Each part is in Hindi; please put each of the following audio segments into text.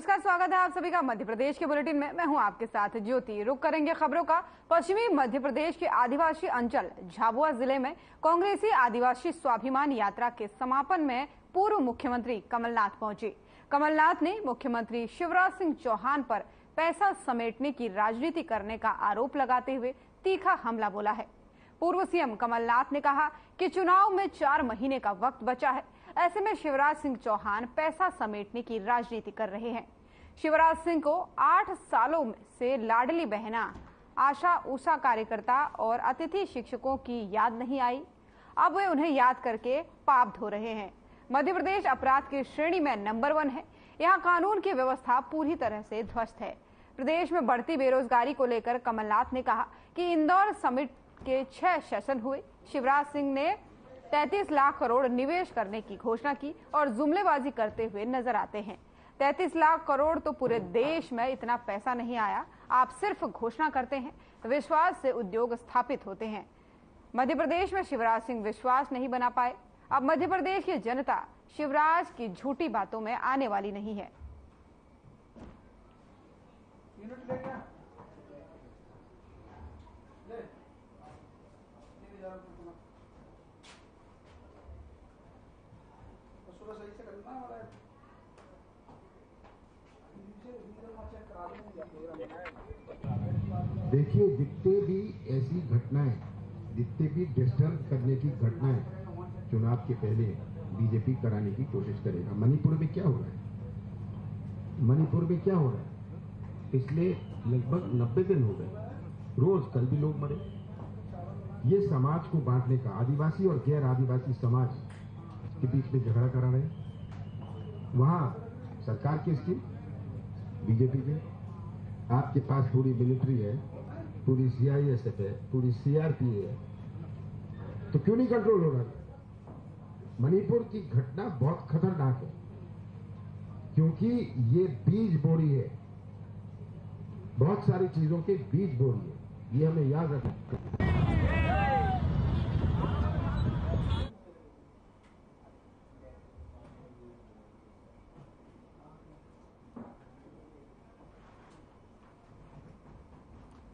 नमस्कार, स्वागत है आप सभी का मध्य प्रदेश के बुलेटिन में। मैं हूं आपके साथ ज्योति। रुक करेंगे खबरों का। पश्चिमी मध्य प्रदेश के आदिवासी अंचल झाबुआ जिले में कांग्रेसी आदिवासी स्वाभिमान यात्रा के समापन में पूर्व मुख्यमंत्री कमलनाथ पहुंचे। कमलनाथ ने मुख्यमंत्री शिवराज सिंह चौहान पर पैसा समेटने की राजनीति करने का आरोप लगाते हुए तीखा हमला बोला है। पूर्व सीएम कमलनाथ ने कहा कि चुनाव में 4 महीने का वक्त बचा है, ऐसे में शिवराज सिंह चौहान पैसा समेटने की राजनीति कर रहे हैं। शिवराज सिंह को 8 सालों से लाडली बहना, आशा उषा कार्यकर्ता और अतिथि शिक्षकों की याद नहीं आई। अब वे उन्हें याद करके पाप धो रहे हैं। मध्य प्रदेश अपराध की श्रेणी में नंबर 1 है। यहाँ कानून की व्यवस्था पूरी तरह से ध्वस्त है। प्रदेश में बढ़ती बेरोजगारी को लेकर कमलनाथ ने कहा कि इंदौर समिट के 6 सेशन हुए। शिवराज सिंह ने 33 लाख करोड़ निवेश करने की घोषणा की और जुमलेबाजी करते हुए नजर आते हैं। 33 लाख करोड़ तो पूरे देश में इतना पैसा नहीं आया। आप सिर्फ घोषणा करते हैं, विश्वास से उद्योग स्थापित होते हैं। मध्य प्रदेश में शिवराज सिंह विश्वास नहीं बना पाए। अब मध्य प्रदेश की जनता शिवराज की झूठी बातों में आने वाली नहीं है। देखिए, जितने भी ऐसी घटनाएं, जितने भी डिस्टर्ब करने की घटनाएं चुनाव के पहले बीजेपी कराने की कोशिश करेगा। मणिपुर में क्या हो रहा है? मणिपुर में क्या हो रहा है? पिछले लगभग 90 दिन हो गए, रोज कल भी लोग मरे। ये समाज को बांटने का, आदिवासी और गैर आदिवासी समाज के बीच में झगड़ा करा रहे हैं। वहां सरकार की स्कीम, बीजेपी के, आपके पास पूरी मिलिट्री है, पूरी सीआईएसएफ है, पूरी सीआरपी है, तो क्यों नहीं कंट्रोल हो रहा? मणिपुर की घटना बहुत खतरनाक है, क्योंकि ये बीज बोरी है, बहुत सारी चीजों के बीज बोरी है। ये हमें याद रखना।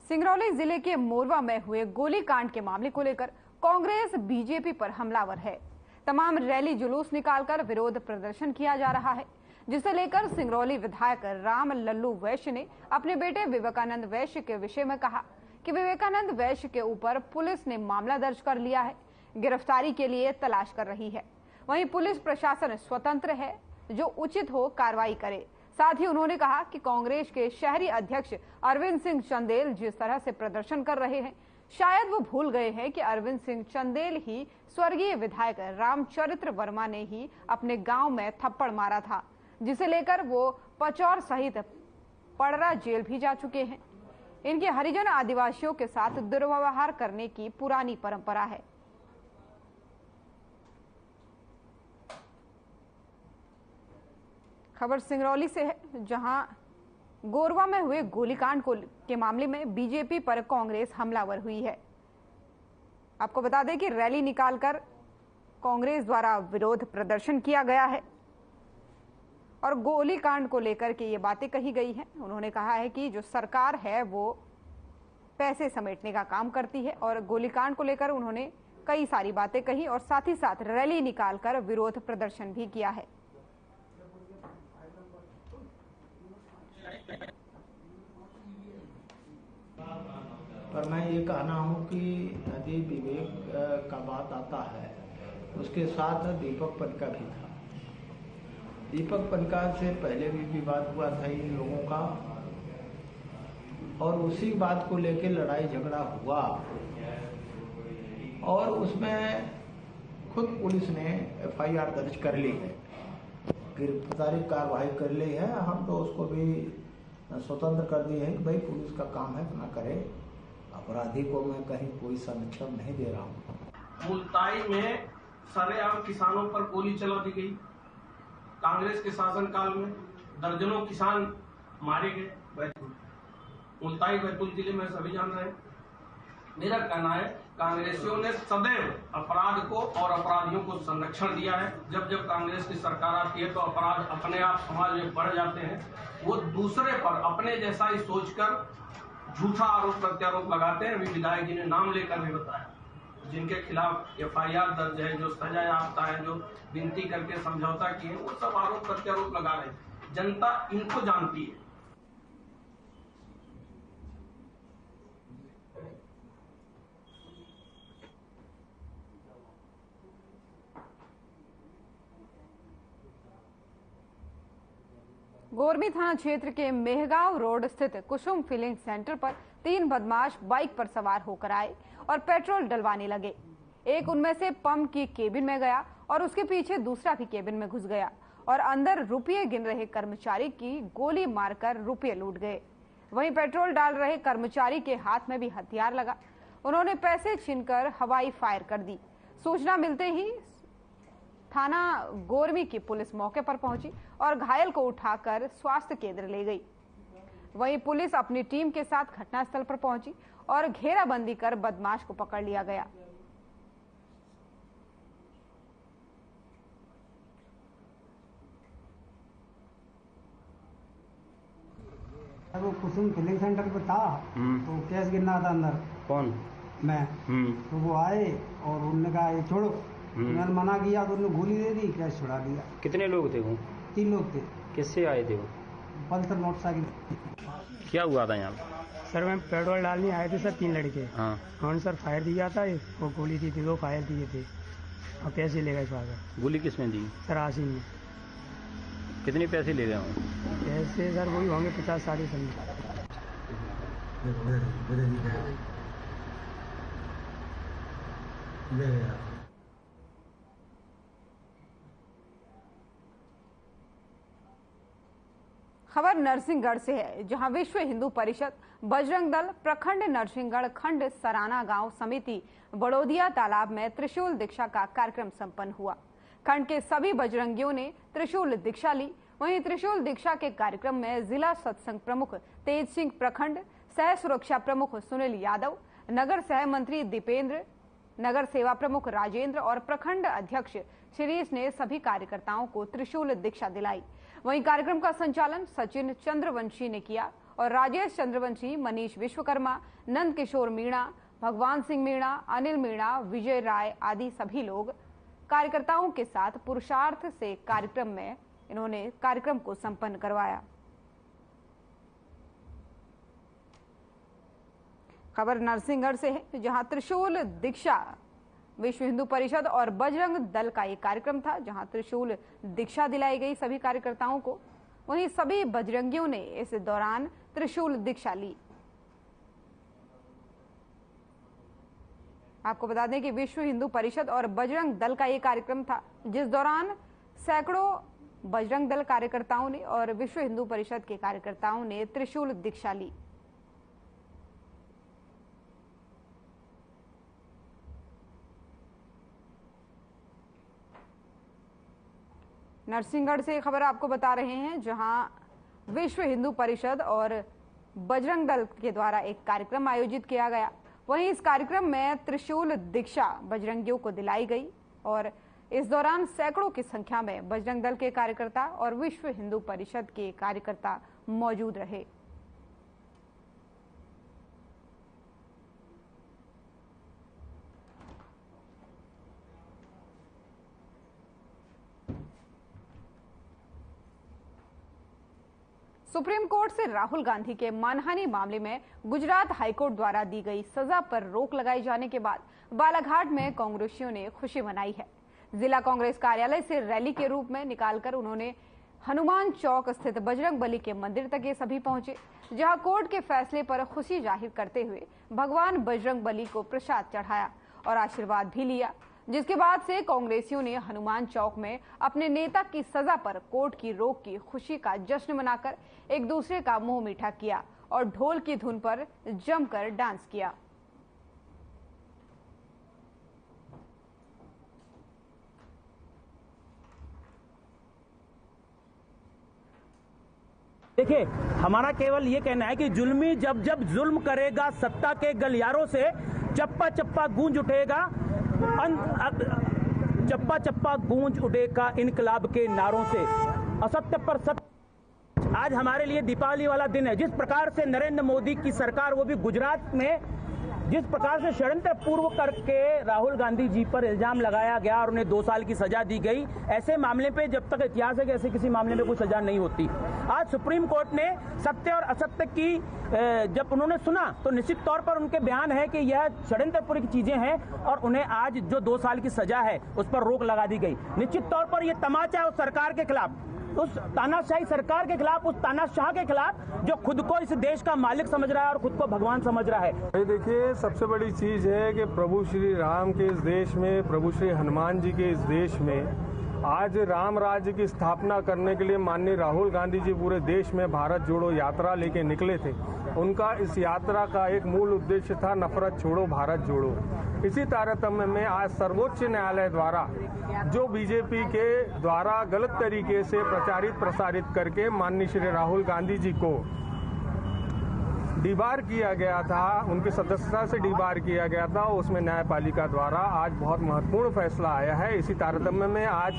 सिंगरौली जिले के मोरवा में हुए गोलीकांड के मामले को लेकर कांग्रेस बीजेपी पर हमलावर है। तमाम रैली जुलूस निकालकर विरोध प्रदर्शन किया जा रहा है, जिसे लेकर सिंगरौली विधायक राम लल्लू वैश्य ने अपने बेटे विवेकानंद वैश्य के विषय में कहा कि विवेकानंद वैश्य के ऊपर पुलिस ने मामला दर्ज कर लिया है, गिरफ्तारी के लिए तलाश कर रही है। वहीं पुलिस प्रशासन स्वतंत्र है, जो उचित हो कार्रवाई करे। साथ ही उन्होंने कहा कि कांग्रेस के शहरी अध्यक्ष अरविंद सिंह चंदेल जिस तरह से प्रदर्शन कर रहे हैं, शायद वो भूल गए हैं कि अरविंद सिंह चंदेल ही स्वर्गीय विधायक रामचरित्र वर्मा ने ही अपने गांव में थप्पड़ मारा था, जिसे लेकर वो पचौर सहित पड़रा जेल भी जा चुके हैं। इनके हरिजन आदिवासियों के साथ दुर्व्यवहार करने की पुरानी परंपरा है। खबर सिंगरौली से है, जहां गोरवा में हुए गोलीकांड के मामले में बीजेपी पर कांग्रेस हमलावर हुई है। आपको बता दें कि रैली निकालकर कांग्रेस द्वारा विरोध प्रदर्शन किया गया है और गोलीकांड को लेकर के ये बातें कही गई हैं। उन्होंने कहा है कि जो सरकार है वो पैसे समेटने का काम करती है और गोलीकांड को लेकर उन्होंने कई सारी बातें कही और साथ ही साथ रैली निकालकर विरोध प्रदर्शन भी किया है। पर मैं ये कहना हूँ कि यदि विवेक का बात आता है, उसके साथ दीपक पनका भी था। दीपक पनका से पहले भी विवाद हुआ था इन लोगों का और उसी बात को लेकर लड़ाई झगड़ा हुआ और उसमें खुद पुलिस ने एफआईआर दर्ज कर ली है, गिरफ्तारी कार्रवाई कर ली है। हम तो उसको भी स्वतंत्र कर दिए हैं कि भाई पुलिस का काम है, अपना करे। अपराधी को मैं कहीं कोई संरक्षण नहीं दे रहा हूँ। मुल्ताई में सरेआम किसानों पर गोली चला दी गई। कांग्रेस के शासनकाल में दर्जनों किसान मारे गए। मुल्ताई बैतूल जिले में सभी जान रहे हैं। मेरा कहना है कांग्रेसियों ने सदैव अपराध को और अपराधियों को संरक्षण दिया है। जब जब कांग्रेस की सरकार आती है तो अपराध अपने आप समाज में बढ़ जाते हैं। वो दूसरे पर अपने जैसा ही सोचकर झूठा आरोप प्रत्यारोप लगाते हैं। अभी विधायक जी ने नाम लेकर भी बताया, जिनके खिलाफ FIR दर्ज है, जो सजा याफ्ता है, जो विनती करके समझौता किए, वो सब आरोप प्रत्यारोप लगा रहे हैं। जनता इनको जानती है। गोरमी थाना क्षेत्र के मेहगांव रोड स्थित कुसुम फिलिंग सेंटर पर 3 बदमाश बाइक पर सवार होकर आए और पेट्रोल डलवाने लगे। एक उनमें से पंप की केबिन में गया और उसके पीछे दूसरा भी केबिन में घुस गया और अंदर रुपये गिन रहे कर्मचारी की गोली मारकर रुपये लूट गए। वहीं पेट्रोल डाल रहे कर्मचारी के हाथ में भी हथियार लगा। उन्होंने पैसे छीनकर हवाई फायर कर दी। सूचना मिलते ही थाना गोरमी की पुलिस मौके पर पहुंची और घायल को उठाकर स्वास्थ्य केंद्र ले गई। वहीं पुलिस अपनी टीम के साथ घटनास्थल पर पहुंची और घेराबंदी कर बदमाश को पकड़ लिया गया। वो कुसुम फिलिंग सेंटर पे था तो कैश गिरना था अंदर। कौन? मैं। तो वो आए और उन्होंने कहा ये छोड़ो। मैंने मना किया तो उन्होंने गोली दे दी, कैश छुड़ा दिया। कितने लोग थे वो? 3 लोग थे। किससे आए थे वो? Pulsar motorcycle. क्या हुआ था यहाँ? सर मैं पेट्रोल डालने आए थे सर 3 लड़के। हाँ। उन्होंने सर फायर दिया था, वो गोली दी थी, 2 फायर दिए थे और पैसे ले गए छुड़ाकर। गोली किसमें दी? सर आसिम ने। कितने पैसे ले गए वो? पैसे सर वही होंगे 50-60 समझ। खबर नरसिंहगढ़ से है, जहां विश्व हिंदू परिषद, बजरंग दल, प्रखंड नरसिंहगढ़ खंड सराना गांव समिति बड़ोदिया तालाब में त्रिशूल दीक्षा का कार्यक्रम संपन्न हुआ। खंड के सभी बजरंगियों ने त्रिशूल दीक्षा ली। वहीं त्रिशूल दीक्षा के कार्यक्रम में जिला सत्संग प्रमुख तेज सिंह, प्रखंड सह सुरक्षा प्रमुख सुनील यादव, नगर सह मंत्री दीपेंद्र, नगर सेवा प्रमुख राजेंद्र और प्रखंड अध्यक्ष शिरीष ने सभी कार्यकर्ताओं को त्रिशूल दीक्षा दिलाई। वहीं कार्यक्रम का संचालन सचिन चंद्रवंशी ने किया और राजेश चंद्रवंशी, मनीष विश्वकर्मा, नंद किशोर मीणा, भगवान सिंह मीणा, अनिल मीणा, विजय राय आदि सभी लोग कार्यकर्ताओं के साथ पुरुषार्थ से कार्यक्रम में इन्होंने कार्यक्रम को संपन्न करवाया। खबर नरसिंहगढ़ से है, जहां त्रिशूल दीक्षा विश्व हिंदू परिषद और बजरंग दल का एक कार्यक्रम था, जहां त्रिशूल दीक्षा दिलाई गई सभी कार्यकर्ताओं को। वहीं सभी बजरंगियों ने इस दौरान त्रिशूल दीक्षा ली। आपको बता दें कि विश्व हिंदू परिषद और बजरंग दल का ये कार्यक्रम था, जिस दौरान सैकड़ों बजरंग दल कार्यकर्ताओं ने और विश्व हिंदू परिषद के कार्यकर्ताओं ने त्रिशूल दीक्षा ली। नरसिंहगढ़ से खबर आपको बता रहे हैं, जहां विश्व हिंदू परिषद और बजरंग दल के द्वारा एक कार्यक्रम आयोजित किया गया। वहीं इस कार्यक्रम में त्रिशूल दीक्षा बजरंगियों को दिलाई गई और इस दौरान सैकड़ों की संख्या में बजरंग दल के कार्यकर्ता और विश्व हिंदू परिषद के कार्यकर्ता मौजूद रहे। सुप्रीम कोर्ट से राहुल गांधी के मानहानि मामले में गुजरात हाईकोर्ट द्वारा दी गई सजा पर रोक लगाए जाने के बाद बालाघाट में कांग्रेसियों ने खुशी मनाई है। जिला कांग्रेस कार्यालय से रैली के रूप में निकालकर उन्होंने हनुमान चौक स्थित बजरंग बली के मंदिर तक ये सभी पहुंचे, जहां कोर्ट के फैसले पर खुशी जाहिर करते हुए भगवान बजरंग बली को प्रसाद चढ़ाया और आशीर्वाद भी लिया। जिसके बाद से कांग्रेसियों ने हनुमान चौक में अपने नेता की सजा पर कोर्ट की रोक की खुशी का जश्न मनाकर एक दूसरे का मुंह मीठा किया और ढोल की धुन पर जमकर डांस किया। देखिए, हमारा केवल ये कहना है कि जुल्मी जब जुल्म करेगा सत्ता के गलियारों से, चप्पा चप्पा गूंज उठेगा, चप्पा चप्पा गूंज उठेगा इनकलाब के नारों से, असत्य पर सत्य। आज हमारे लिए दीपावली वाला दिन है। जिस प्रकार से नरेंद्र मोदी की सरकार, वो भी गुजरात में, जिस प्रकार से षड्यंत्र पूर्व करके राहुल गांधी जी पर इल्जाम लगाया गया और उन्हें 2 साल की सजा दी गई, ऐसे मामले पे जब तक इतिहास है कि ऐसे किसी मामले में कोई सजा नहीं होती। आज सुप्रीम कोर्ट ने सत्य और असत्य की जब उन्होंने सुना तो निश्चित तौर पर उनके बयान है कि यह षड्यंत्र पूर्व की चीजें हैं और उन्हें आज जो 2 साल की सजा है उस पर रोक लगा दी गई। निश्चित तौर पर यह तमाचा उस सरकार के खिलाफ, उस तानाशाही सरकार के खिलाफ, उस तानाशाह के खिलाफ जो खुद को इस देश का मालिक समझ रहा है और खुद को भगवान समझ रहा है। देखिए, सबसे बड़ी चीज है कि प्रभु श्री राम के इस देश में, प्रभु श्री हनुमान जी के इस देश में आज राम राज्य की स्थापना करने के लिए माननीय राहुल गांधी जी पूरे देश में भारत जोड़ो यात्रा लेके निकले थे। उनका इस यात्रा का एक मूल उद्देश्य था नफरत छोड़ो भारत जोड़ो। इसी तारतम्य में आज सर्वोच्च न्यायालय द्वारा जो बीजेपी के द्वारा गलत तरीके से प्रचारित प्रसारित करके माननीय श्री राहुल गांधी जी को डिबार किया गया था, उनकी सदस्यता से डिबार किया गया था, उसमें न्यायपालिका द्वारा आज बहुत महत्वपूर्ण फैसला आया है। इसी तारतम्य में आज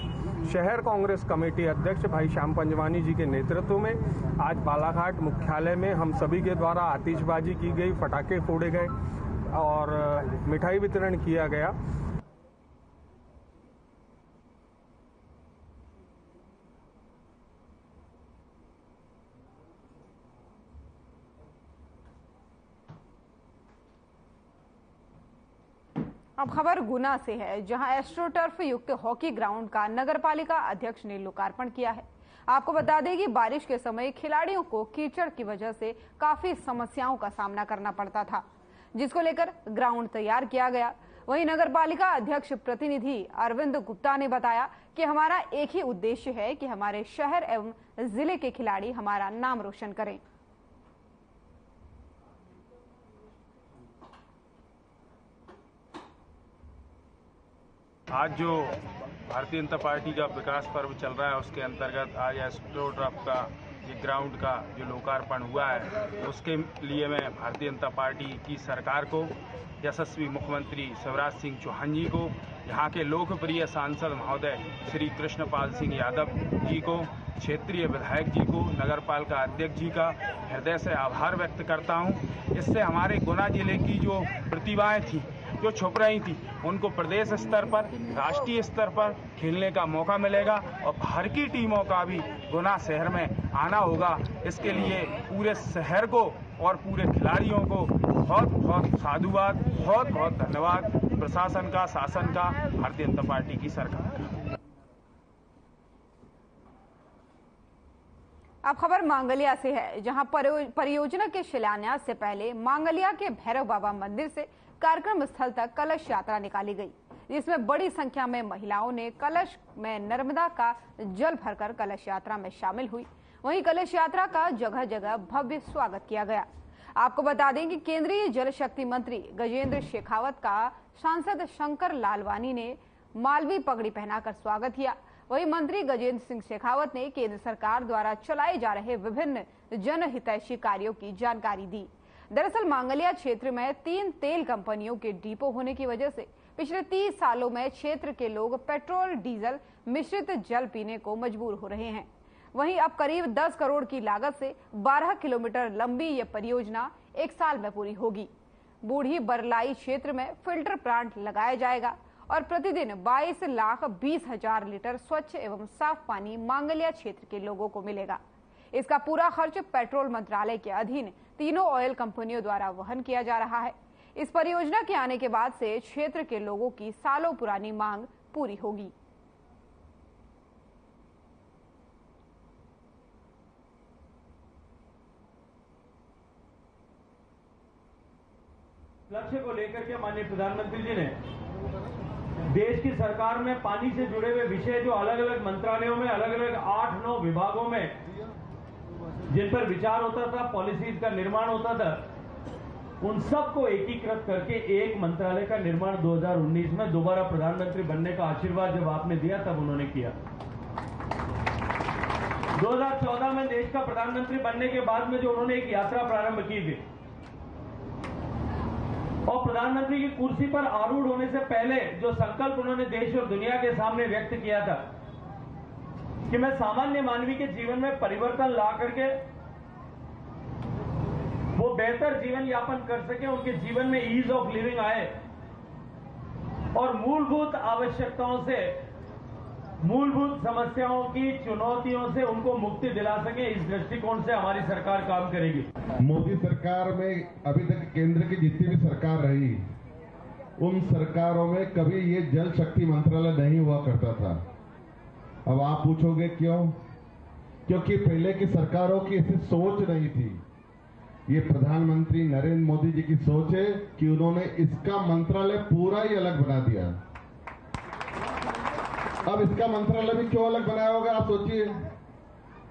शहर कांग्रेस कमेटी अध्यक्ष भाई श्याम पंजवानी जी के नेतृत्व में आज बालाघाट मुख्यालय में हम सभी के द्वारा आतिशबाजी की गई, पटाखे फोड़े गए और मिठाई वितरण किया गया। अब खबर गुना से है, जहां एस्ट्रोटर्फ युक्त हॉकी ग्राउंड का नगरपालिका अध्यक्ष ने लोकार्पण किया है। आपको बता दें कि बारिश के समय खिलाड़ियों को कीचड़ की वजह से काफी समस्याओं का सामना करना पड़ता था, जिसको लेकर ग्राउंड तैयार किया गया। वहीं नगरपालिका अध्यक्ष प्रतिनिधि अरविंद गुप्ता ने बताया कि हमारा एक ही उद्देश्य है कि हमारे शहर एवं जिले के खिलाड़ी हमारा नाम रोशन करें। आज जो भारतीय जनता पार्टी का विकास पर्व चल रहा है उसके अंतर्गत आज एस्ट्रोटर्फ का ये ग्राउंड का जो लोकार्पण हुआ है, उसके लिए मैं भारतीय जनता पार्टी की सरकार को, यशस्वी मुख्यमंत्री शिवराज सिंह चौहान जी को, यहाँ के लोकप्रिय सांसद महोदय श्री कृष्णपाल सिंह यादव जी को, क्षेत्रीय विधायक जी को, नगरपालिका अध्यक्ष जी का हृदय से आभार व्यक्त करता हूँ। इससे हमारे गुना जिले की जो प्रतिभाएं थी, जो छुप रही थी, उनको प्रदेश स्तर पर, राष्ट्रीय स्तर पर खेलने का मौका मिलेगा और बाहर की टीमों का भी गुना शहर में आना होगा। इसके लिए पूरे शहर को और पूरे खिलाड़ियों को बहुत बहुत साधुवाद, बहुत बहुत धन्यवाद प्रशासन का, शासन का, भारतीय जनता पार्टी की सरकार का। अब खबर मांगलिया से है, जहां परियोजना के शिलान्यास से पहले मांगलिया के भैरव बाबा मंदिर से कार्यक्रम स्थल तक कलश यात्रा निकाली गई, जिसमें बड़ी संख्या में महिलाओं ने कलश में नर्मदा का जल भरकर कलश यात्रा में शामिल हुई। वहीं कलश यात्रा का जगह जगह भव्य स्वागत किया गया। आपको बता दें कि केंद्रीय जल शक्ति मंत्री गजेंद्र शेखावत का सांसद शंकर लालवानी ने मालवी पगड़ी पहनाकर स्वागत किया। वहीं मंत्री गजेंद्र सिंह शेखावत ने केंद्र सरकार द्वारा चलाए जा रहे विभिन्न जनहितैषी कार्यों की जानकारी दी। दरअसल मांगलिया क्षेत्र में 3 तेल कंपनियों के डिपो होने की वजह से पिछले 30 सालों में क्षेत्र के लोग पेट्रोल डीजल मिश्रित जल पीने को मजबूर हो रहे हैं। वहीं अब करीब 10 करोड़ की लागत से 12 किलोमीटर लंबी ये परियोजना 1 साल में पूरी होगी। बूढ़ी बरलाई क्षेत्र में फिल्टर प्लांट लगाया जाएगा और प्रतिदिन 22,20,000 लीटर स्वच्छ एवं साफ पानी मांगलिया क्षेत्र के लोगों को मिलेगा। इसका पूरा खर्च पेट्रोल मंत्रालय के अधीन तीनों ऑयल कंपनियों द्वारा वहन किया जा रहा है। इस परियोजना के आने के बाद से क्षेत्र के लोगों की सालों पुरानी मांग पूरी होगी। लक्ष्य को लेकर के माननीय प्रधानमंत्री जी ने देश की सरकार में पानी से जुड़े हुए विषय जो अलग अलग मंत्रालयों में, अलग अलग 8-9 विभागों में जिन पर विचार होता था, पॉलिसीज का निर्माण होता था, उन सबको एकीकृत करके एक मंत्रालय का निर्माण 2019 में दोबारा प्रधानमंत्री बनने का आशीर्वाद जब आपने दिया तब उन्होंने किया। 2014 में देश का प्रधानमंत्री बनने के बाद में जो उन्होंने एक यात्रा प्रारंभ की थी, और प्रधानमंत्री की कुर्सी पर आरूढ़ होने से पहले जो संकल्प उन्होंने देश और दुनिया के सामने व्यक्त किया था कि मैं सामान्य मानवी के जीवन में परिवर्तन ला करके वो बेहतर जीवन यापन कर सके, उनके जीवन में ईज ऑफ लिविंग आए और मूलभूत आवश्यकताओं से, मूलभूत समस्याओं की चुनौतियों से उनको मुक्ति दिला सके, इस दृष्टिकोण से हमारी सरकार काम करेगी। मोदी सरकार में अभी तक केंद्र की जितनी भी सरकार रही, उन सरकारों में कभी ये जल शक्ति मंत्रालय नहीं हुआ करता था। अब आप पूछोगे क्यों? क्योंकि पहले की सरकारों की ऐसी सोच नहीं थी। ये प्रधानमंत्री नरेंद्र मोदी जी की सोच है कि उन्होंने इसका मंत्रालय पूरा ही अलग बना दिया। अब इसका मंत्रालय भी क्यों अलग बनाया होगा आप सोचिए।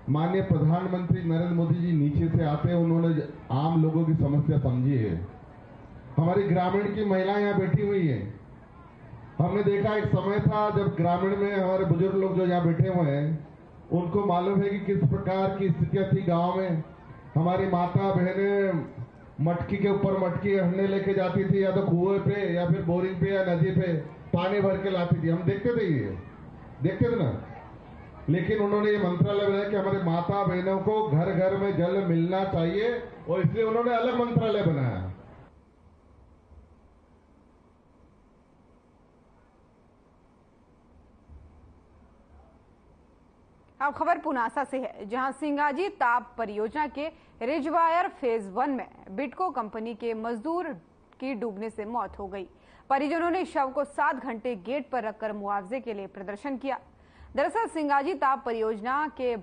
माननीय प्रधानमंत्री नरेंद्र मोदी जी नीचे से आते हैं, उन्होंने आम लोगों की समस्या समझी है। हमारी ग्रामीण की महिलाएं यहाँ बैठी हुई हैं। हमने देखा एक समय था जब ग्रामीण में हमारे बुजुर्ग लोग जो यहाँ बैठे हुए हैं, उनको मालूम है कि किस प्रकार की स्थितियां थी गांव में। हमारी माता बहनें मटकी के ऊपर मटकी हंडे लेके जाती थी, या तो कुएं पे या फिर बोरिंग पे या नदी पे पानी भर के लाती थी। हम देखते थे, ये देखते थे ना। लेकिन उन्होंने ये मंत्रालय बनाया कि हमारे माता बहनों को घर घर में जल मिलना चाहिए, और इसलिए उन्होंने अलग मंत्रालय बनाया। अब खबर पुनासा से है, जहां सिंगाजी ताप परियोजना के रिजवायर फेज 1 में बिटको कंपनी के मजदूर की डूबने से मौत हो गई। परिजनों ने शव को 7 घंटे गेट पर रखकर मुआवजे के लिए प्रदर्शन किया। दरअसल सिंगाजी ताप परियोजना के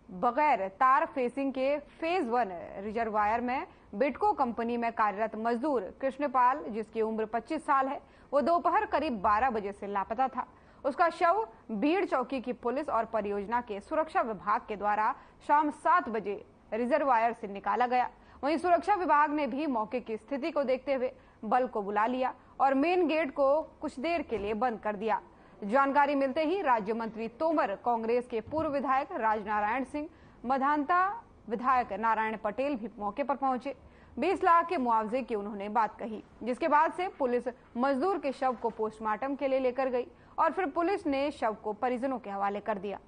बगैर तार फेसिंग के फेज 1 रिजर्वायर में बिटको कंपनी में कार्यरत मजदूर कृष्णपाल, जिसकी उम्र 25 साल है, वो दोपहर करीब 12 बजे से लापता था। उसका शव बीड़ चौकी की पुलिस और परियोजना के सुरक्षा विभाग के द्वारा शाम 7 बजे रिजर्वायर से निकाला गया। वहीं सुरक्षा विभाग ने भी मौके की स्थिति को देखते हुए बल को बुला लिया और मेन गेट को कुछ देर के लिए बंद कर दिया। जानकारी मिलते ही राज्य मंत्री तोमर, कांग्रेस के पूर्व विधायक राजनारायण सिंह, मधानता विधायक नारायण पटेल भी मौके पर पहुंचे। 20 लाख के मुआवजे की उन्होंने बात कही, जिसके बाद से पुलिस मजदूर के शव को पोस्टमार्टम के लिए लेकर गई और फिर पुलिस ने शव को परिजनों के हवाले कर दिया।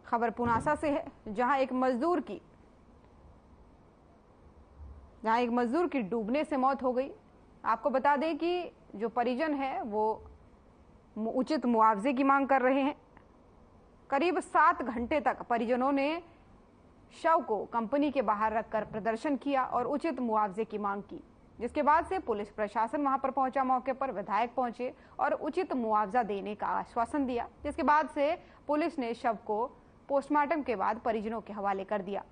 खबर पुनासा से है, जहां एक मजदूर की डूबने से मौत हो गई। आपको बता दें कि जो परिजन है वो उचित मुआवजे की मांग कर रहे हैं। करीब 7 घंटे तक परिजनों ने शव को कंपनी के बाहर रखकर प्रदर्शन किया और उचित मुआवजे की मांग की, जिसके बाद से पुलिस प्रशासन वहां पर पहुंचा। मौके पर विधायक पहुंचे और उचित मुआवजा देने का आश्वासन दिया, जिसके बाद से पुलिस ने शव को पोस्टमार्टम के बाद परिजनों के हवाले कर दिया।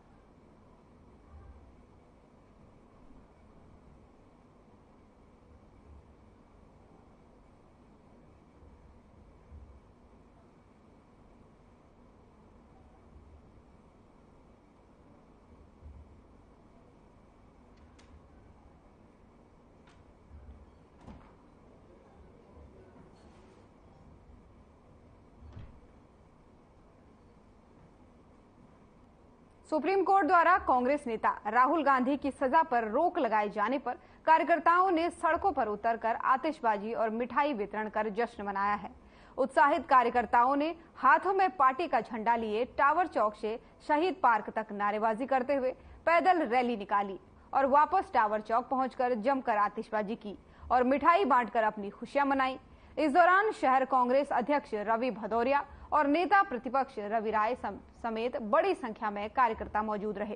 सुप्रीम कोर्ट द्वारा कांग्रेस नेता राहुल गांधी की सजा पर रोक लगाए जाने पर कार्यकर्ताओं ने सड़कों पर उतरकर आतिशबाजी और मिठाई वितरण कर जश्न मनाया है। उत्साहित कार्यकर्ताओं ने हाथों में पार्टी का झंडा लिए टावर चौक से शहीद पार्क तक नारेबाजी करते हुए पैदल रैली निकाली और वापस टावर चौक पहुंचकर जमकर आतिशबाजी की और मिठाई बांटकर अपनी खुशियां मनाई। इस दौरान शहर कांग्रेस अध्यक्ष रवि भदौरिया और नेता प्रतिपक्ष रवि राय समेत बड़ी संख्या में कार्यकर्ता मौजूद रहे।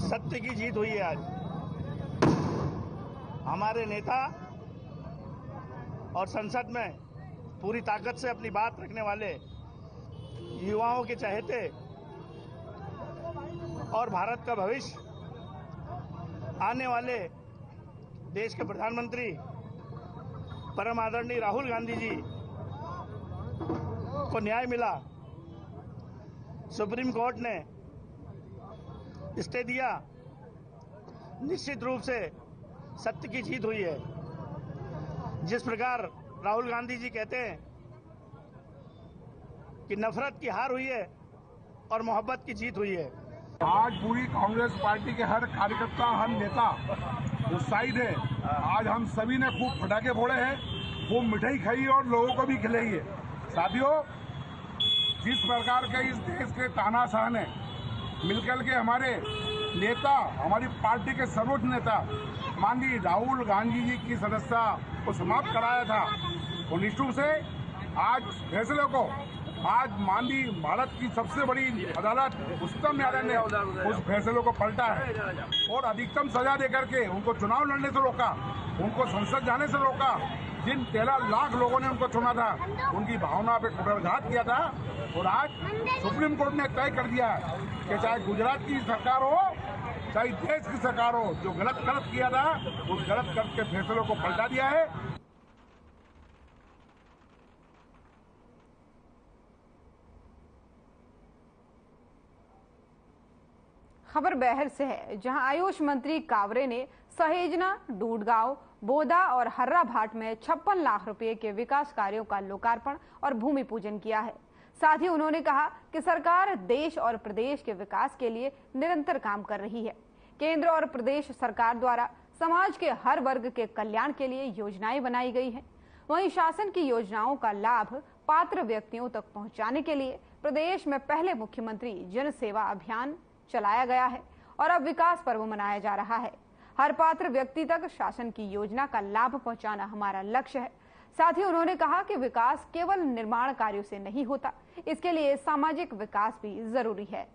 सत्य की जीत हुई है। आज हमारे नेता और संसद में पूरी ताकत से अपनी बात रखने वाले युवाओं के चहेते और भारत का भविष्य आने वाले देश के प्रधानमंत्री परम आदरणीय राहुल गांधी जी को न्याय मिला। सुप्रीम कोर्ट ने स्टे दिया, निश्चित रूप से सत्य की जीत हुई है। जिस प्रकार राहुल गांधी जी कहते हैं कि नफरत की हार हुई है और मोहब्बत की जीत हुई है। आज पूरी कांग्रेस पार्टी के हर कार्यकर्ता, हर नेता उत्साहित है। आज हम सभी ने खूब पटाखे फोड़े हैं, खूब मिठाई खाई है और लोगों को भी खिलाई है। साथियों, जिस प्रकार के इस देश के तानाशाह ने मिलकर के हमारे नेता, हमारी पार्टी के सर्वोच्च नेता माननीय राहुल गांधी जी की सदस्यता को समाप्त कराया था, और निश्चित से आज फैसले को, आज माननीय भारत की सबसे बड़ी अदालत उच्चतम न्यायालय ने उस फैसले को पलटा है और अधिकतम सजा देकर के उनको चुनाव लड़ने से रोका, उनको संसद जाने से रोका। जिन 13 लाख लोगों ने उनको चुना था, उनकी भावना पे कुठाराघात किया था। और आज सुप्रीम कोर्ट ने तय कर दिया है कि चाहे गुजरात की सरकार हो, चाहे देश की सरकार हो, जो गलत किया था, उस गलत के फैसलों को पलटा दिया है। खबर बहर से है, जहां आयुष मंत्री कावरे ने सहेजना, डूडगांव, बोदा और हर्राभाट में 56 लाख रुपए के विकास कार्यों का लोकार्पण और भूमि पूजन किया है। साथ ही उन्होंने कहा कि सरकार देश और प्रदेश के विकास के लिए निरंतर काम कर रही है। केंद्र और प्रदेश सरकार द्वारा समाज के हर वर्ग के कल्याण के लिए योजनाएं बनाई गई हैं। वहीं शासन की योजनाओं का लाभ पात्र व्यक्तियों तक पहुंचाने के लिए प्रदेश में पहले मुख्यमंत्री जन सेवा अभियान चलाया गया है और अब विकास पर्व मनाया जा रहा है। हर पात्र व्यक्ति तक शासन की योजना का लाभ पहुंचाना हमारा लक्ष्य है। साथ ही उन्होंने कहा कि विकास केवल निर्माण कार्यों से नहीं होता, इसके लिए सामाजिक विकास भी जरूरी है।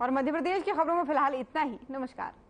और मध्य प्रदेश की खबरों में फिलहाल इतना ही। नमस्कार।